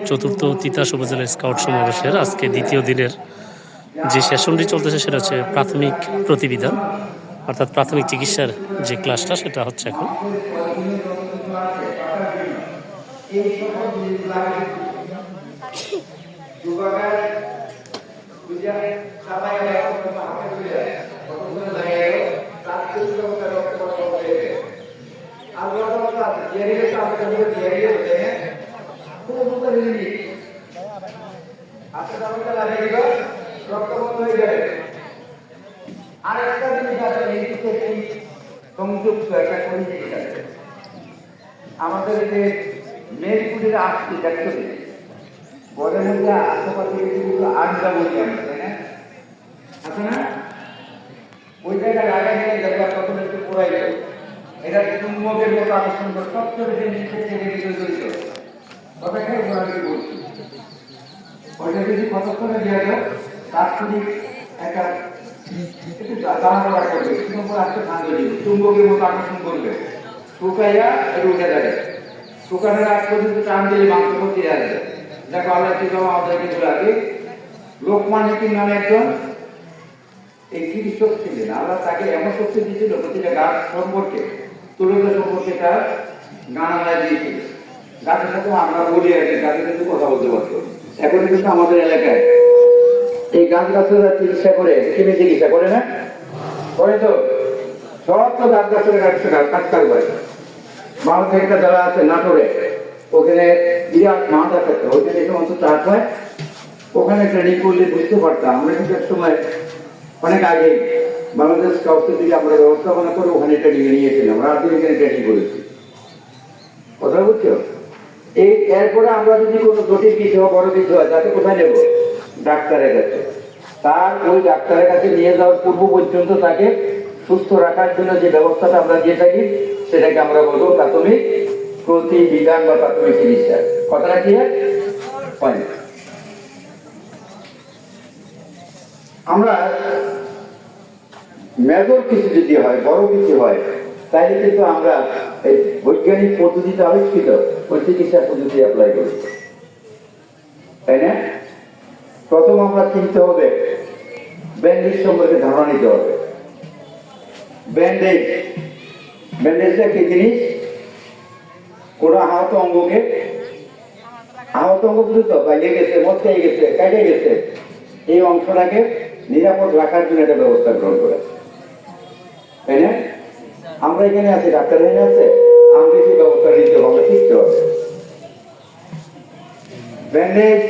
চতুর্থ তিতাস উপজেলা স্কাউট সমাবেশের আজকে দ্বিতীয় দিনের যে সেশনটি চলতেছে সেটা হচ্ছে প্রাথমিক প্রতিবিধান, অর্থাৎ প্রাথমিক চিকিৎসার যে ক্লাসটা সেটা হচ্ছে এখন। আরেকটা জিনিস সংযুক্ত একটা পরিচিতি আছে আমাদের যে মেরপুরের আসছে দেখতে গড়ের মধ্যে আশেপাশে কিছু আড্ডা বলি আমরা, তাই না? আছে না? ওই জায়গায় লাগাই নিয়ে দেখবা প্রথমে একটু পোড়াই যায়, এটা চুম্বকের মতো আকর্ষণ করে সবচেয়ে বেশি নিচের থেকে জড়িত কথাটাই ঘোরাঘুরি বলছি। ওইটা যদি কতক্ষণে দেওয়া যায় তার যদি একটা একটু দাঁড়া করবে, কিছু পর আসতে ঠান্ডা দিবে, চুম্বকের মতো আকর্ষণ করবে, শুকাইয়া একটু উঠে যাবে, শুকানোর আগ পর্যন্ত টান দিলে মাংস করতে আসবে। দেখো আল্লাহ আমাদেরকে বলে আগে লোকমান হাকিম নামে একজন এই চিকিৎসক ছিলেন। আল্লাহ তাকে এমন শক্তি দিয়েছিল প্রতিটা গাছ সম্পর্কে, তুলনা সম্পর্কে তার গান দিয়েছিল। গাছের সাথে আমরা বলি আর কি, গাছের কিন্তু কথা বলতে পারতো। এখন কিন্তু আমাদের এলাকায় এই গাছ গাছেরা চিকিৎসা করে, কেমনি চিকিৎসা করে না করে তো সব তো গাছ গাছের কাজ করে। বাংলাদেশে একটা যারা আছে নাটোরে, ওখানে বিরাট মাঠ আছে, ওইখানে সমস্ত চাষ হয়, ওখানে ট্রেনিং করলে বুঝতে পারতাম। আমরা কিন্তু এক সময় অনেক আগে বাংলাদেশ কাউন্সিল থেকে আমরা ব্যবস্থাপনা করে ওখানে ট্রেনিং নিয়েছিলাম, রাত দিন এখানে ট্রেনিং করেছি। কথা বুঝছো? এই এরপরে আমরা যদি কোনো জটিল কিছু হয়, বড় কিছু হয়, তাকে কোথায় নেব? ডাক্তারের কাছে। তার ওই ডাক্তারের কাছে নিয়ে যাওয়ার পূর্ব পর্যন্ত তাকে সুস্থ রাখার জন্য যে ব্যবস্থাটা আমরা দিয়ে থাকি সেটাকে আমরা বলবো প্রাথমিক প্রতিবিধান বা প্রাথমিক চিকিৎসা। কথাটা কি হয়? আমরা মেজর কিছু যদি হয়, বড় কিছু হয়, তাইলে কিন্তু আমরা এই বৈজ্ঞানিক পদ্ধতিতে আবিষ্কৃত ওই চিকিৎসা পদ্ধতি অ্যাপ্লাই করি, তাই না? প্রথম আমরা চিনতে হবে, ব্যান্ডেজ সম্পর্কে ধারণা নিতে হবে। ব্যান্ডেজটা কি জিনিস? কোনো আহত অঙ্গকে, আহত অঙ্গ বুঝত বাইরে গেছে, মচকাই গেছে, কেটে গেছে, এই অংশটাকে নিরাপদ রাখার জন্য একটা ব্যবস্থা গ্রহণ করে, তাই না? আমরা এখানে আছি, ডাক্তার এখানে আছে, আমরা সেই ব্যবস্থা নিতে হবে, শিখতে হবে। ব্যান্ডেজ